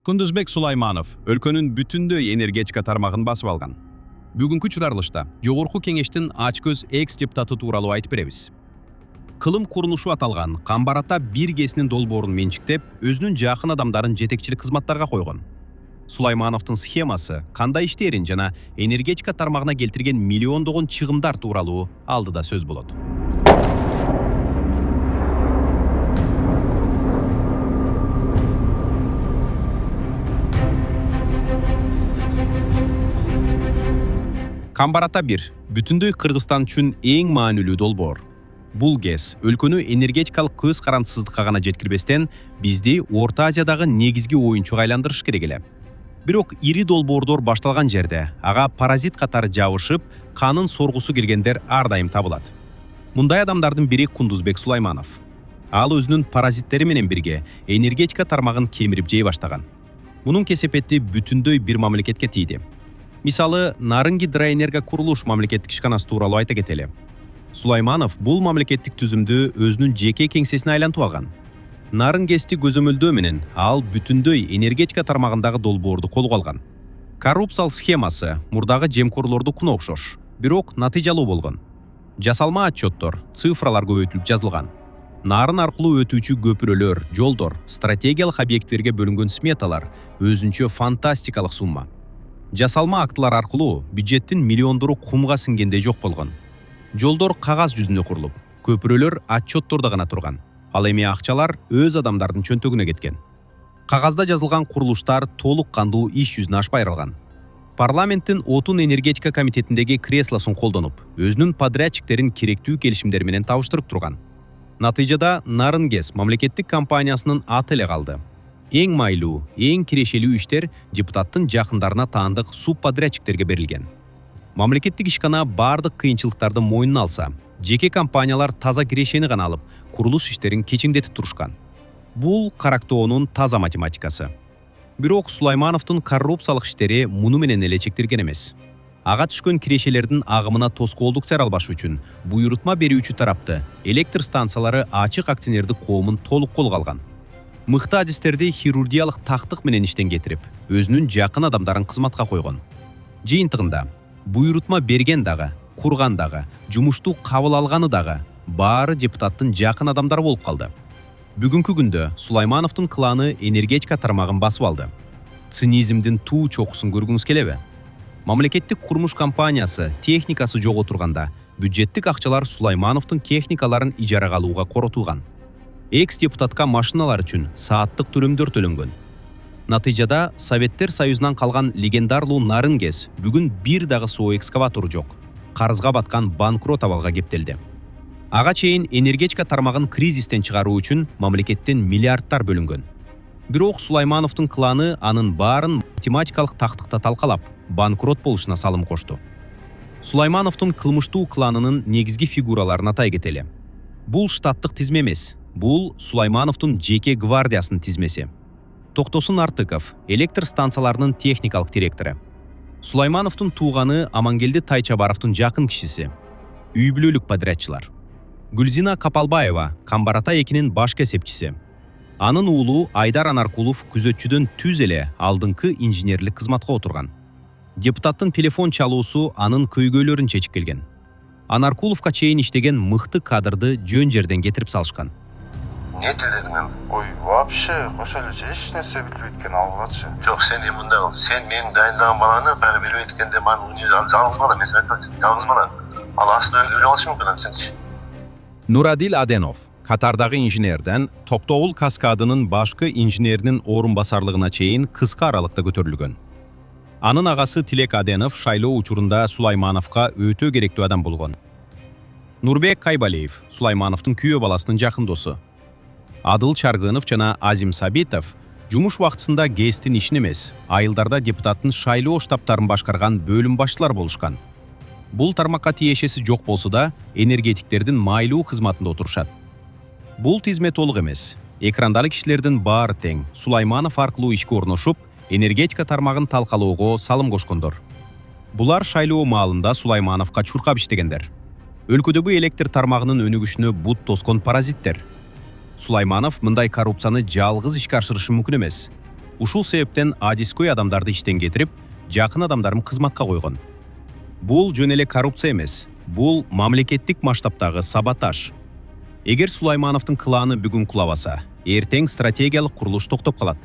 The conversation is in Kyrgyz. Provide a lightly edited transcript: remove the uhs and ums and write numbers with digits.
Кундузбек Сулайманов өлкөнүн бүтүндөй энергетика тармагын басып алган. Бүгүнкү чыгарылышта Жогорку кеңештин ачкөз экс депутаты тууралуу айтып беребиз. Кылым курулушу аталган Камбарата 1 ГЭСинин долбоорун менчиктеп, өзүнүн жакын адамдарын жетекчилик кызматтарга койгон. Сулаймановдун схемасы кандай иштерин жана энергетика тармагына келтирген миллиондогон чыгымдар тууралуу алдыда сөз болот. Камбарата 1 бүтүндөй Кыргызстан үчүн эң маанилүү долбоор. Бул ГЭС өлкөнү энергетикалык көз карандысыздыкка гана жеткирбестен, бизди Орто Азиядагы негизги оюнчуга айландырыш керек эле. Бирок ири долбоордор башталган жерде ага паразит катары жабышып, канын соргусу келгендер ар дайым табылат. Мындай адамдардын бири Кундузбек Сулайманов. Ал өзүнүн паразиттери менен бирге энергетика тармагын кемирип жей баштаган. Мунун кесепети бүтүндөй бир мамлекетке тийди. Мисалы, Нарын Гидроэнерго курулуш мамлекеттик ишканасы тууралуу айта кетели. Сулайманов бул мамлекеттик түзүмдү өзүнүн жеке кеңсесине айлантып алган. Нарын ГЭСти көзөмөлдөө менен ал бүтүндөй энергетика тармагындагы долбоорду колго алган. Коррупциялык схемасы мурдагы жемкорлордукуна окшош, бирок натыйжалуу болгон. Жасалма отчеттор, цифралар көбөйтүлүп жазылган. Нарын аркылуу өтүүчү көпүрөлөр, жолдор, стратегиялык объекттерге бөлүнгөн сметалар өзүнчө фантастикалык сумма. Жасалма актылар аркылуу бюджеттин миллиондору кумга сиңгендей жок болгон. Жолдор кагаз жүзүндө курулуп, көпүрөлөр отчеттордо гана турган. Ал эми акчалар өз адамдардын чөнтөгүнө кеткен. Кагазда жазылган курулуштар толук кандуу иш жүзүнө ашпай айрылган. Парламенттин Отун энергетика комитетиндеги креслосун колдонуп, өзүнүн подрядчиктерин керектүү келишимдер менен табыштырып турган. Натыйжада Нарын ГЭС мамлекеттик компаниясынын аты эле калды. Эң майлуу, эң кирешелүү иштер депутаттын жакындарына таандык субподрядчиктерге берилген. Мамлекеттик ишкана бардык кыйынчылыктарды мойнуна алса, жеке компаниялар таза кирешени гана алып, курулуш иштерин кечиңдетип турушкан. Бул карактоонун таза математикасы. Бирок Сулаймановдун коррупциялык иштери муну менен эле чектелген эмес. Ага түшкөн кирешелердин агымына тоскоолдук жаралбаш үчүн буйрутма берүүчү тарапты электр станциялары ачык акционердик коомун толук колго алган. Мыкты адистерди хирургиялык тактык менен иштен кетирип, өзүнүн жакын адамдарын кызматка койгон. Жыйынтыгында буйрутма берген дагы, курган дагы, жумушту кабыл алганы дагы баары депутаттын жакын адамдары болуп калды. Бүгүнкү күндө Сулаймановдун кланы энергетика тармагын басып алды. Цинизмдин туу чокусун көргүңүз келеби? Мамлекеттик курмуш компаниясы техникасы жок отурганда, бюджеттик акчалар Сулаймановдун техникаларын ижарага алууга коротулган. Экс-депутатка машиналар үчүн сааттык төлөмдөр төлөнгөн. Натыйжада Советтер Союзунан калган легендарлуу Нарын ГЭС бүгүн бир дагы суу экскаватору жок. Карызга баткан банкрот абалга кептелди. Ага чейин энергетика тармагын кризистен чыгаруу үчүн мамлекеттен миллиардтар бөлүнгөн. Бирок Сулаймановдун кланы анын баарын математикалык тактыкта талкалап, банкрот болушуна салым кошту. Сулаймановдун кылмыштуу кланынын негизги фигураларын атай кетели. Бул штаттык тизме эмес. Бул Сулаймановдун жеке гвардиясынын тизмеси. Токтосун Артыков, электр станцияларынын техникалык директору. Сулаймановдун тууганы Амангелди Тайчабаровдун жакын кишиси. Үй бүлөлүк подрядчылар. Гүлзина Капалбаева, Камбарата 2-нин баш кесепчиси. Анын уулу Айдар Анаркулов күзөтчүдөн түз эле алдыңкы инженерлик кызматка отурган. Депутаттын телефон чалуусу анын көйгөйлөрүн чечип келген. Анаркуловка чейин иштеген мыкты кадрды жөн жерден кетирип салышкан. Не деледиң мен? Ой, вообще, кошо эле эч нерсе билбейт экен, алгачы. Жок, сен эми мындай кыл. Сен менин дайындаган баланы кайра бербейт экенде, маны жалгыз бала, мен айтпачы. Жалгыз бала. Ал астына өлүп алышы мүмкүн, сенчи. Нурадил Аденов, Катардагы инженерден Токтогул каскадынын башкы инженеринин орун басарлыгына чейин кыска аралыкта көтөрүлгөн. Анын агасы Тилек Аденов шайлоо учурунда Сулаймановго өтө керектүү адам болгон. Нурбек Кайбалиев, Сулаймановдун күйөө баласынын жакын досу. Адыл Чаргынов жана Азим Сабитов жумуш убактысында ГЭСтин ишин эмес, айылдарда депутаттын шайлоо штабтарын башкарган бөлүм башчылар болушкан. Бул тармакка тиешеси жок болсо да, энергетиктердин майлуу кызматында отурушат. Бул тизме толук эмес. Экрандагы кишилердин баары тең Сулайманов аркылуу ишке орношуп, энергетика тармагын талкалоого салым кошкондор. Булар шайлоо маалында Сулаймановго чуркап иштегендер. Өлкөдөгү электр тармагынын өнүгүшүнө бут тоскон паразиттер. Сулайманов мындай коррупцияны жалгыз ишке ашырышы мүмкүн эмес. Ушул себептен адискөй адамдарды иштен кетирип, жакын адамдарын кызматка койгон. Бул жөн эле коррупция эмес, бул мамлекеттик масштабтагы саботаж. Эгер Сулаймановдун кланы бүгүн кулабаса, эртең стратегиялык курулуш токтоп калат.